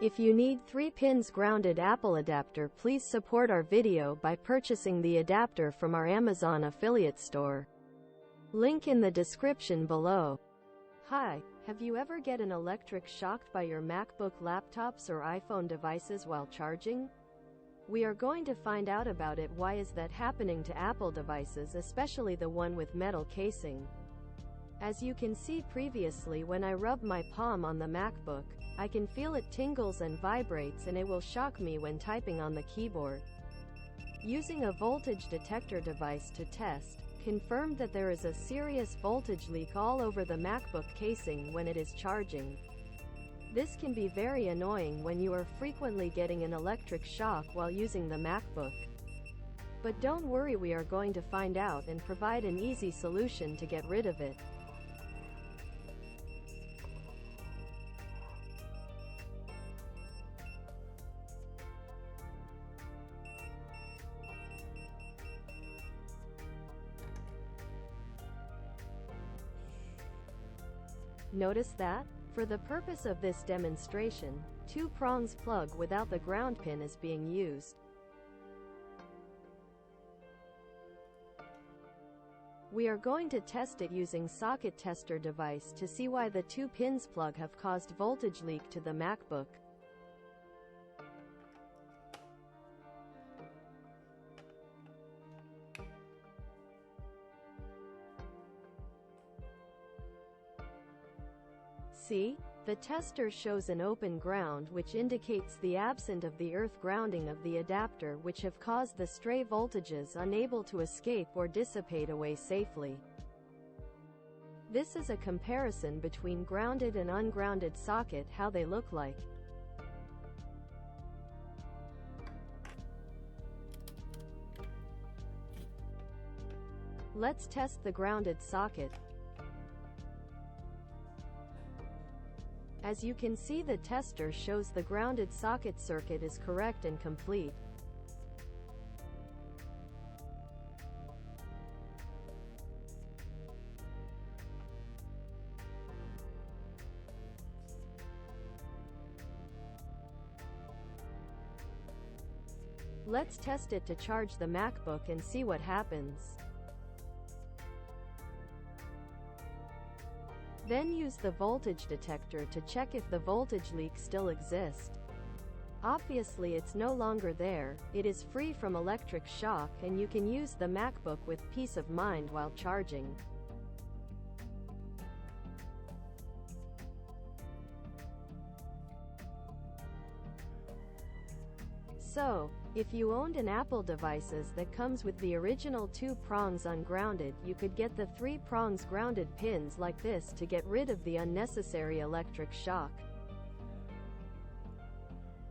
If you need 3 pins grounded Apple adapter, please support our video by purchasing the adapter from our Amazon affiliate store. Link in the description below. Hi, have you ever get an electric shocked by your MacBook laptops or iPhone devices while charging? We are going to find out about it. Why is that happening to Apple devices, especially the one with metal casing? As you can see previously, when I rub my palm on the MacBook, I can feel it tingles and vibrates, and it will shock me when typing on the keyboard. Using a voltage detector device to test, confirmed that there is a serious voltage leak all over the MacBook casing when it is charging. This can be very annoying when you are frequently getting an electric shock while using the MacBook. But don't worry, we are going to find out and provide an easy solution to get rid of it. Notice that? For the purpose of this demonstration, 2 prongs plug without the ground pin is being used. We are going to test it using socket tester device to see why the 2 pins plug have caused voltage leak to the MacBook. See? The tester shows an open ground, which indicates the absence of the earth grounding of the adapter, which have caused the stray voltages unable to escape or dissipate away safely. This is a comparison between grounded and ungrounded socket, how they look like. Let's test the grounded socket. As you can see, the tester shows the grounded socket circuit is correct and complete. Let's test it to charge the MacBook and see what happens. Then use the voltage detector to check if the voltage leak still exists. Obviously it's no longer there, it is free from electric shock, and you can use the MacBook with peace of mind while charging. So, if you owned an Apple devices that comes with the original 2 prongs ungrounded, you could get the 3 prongs grounded pins like this to get rid of the unnecessary electric shock.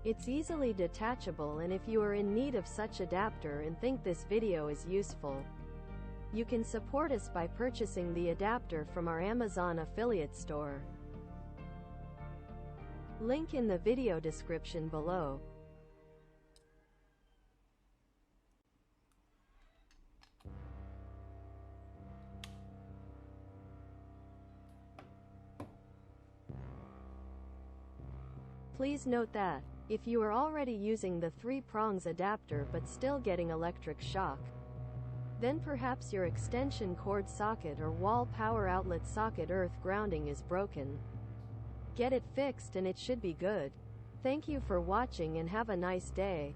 It's easily detachable, and if you are in need of such adapter and think this video is useful, you can support us by purchasing the adapter from our Amazon affiliate store. Link in the video description below. Please note that, if you are already using the 3 prongs adapter but still getting electric shock, then perhaps your extension cord socket or wall power outlet socket earth grounding is broken. Get it fixed and it should be good. Thank you for watching and have a nice day.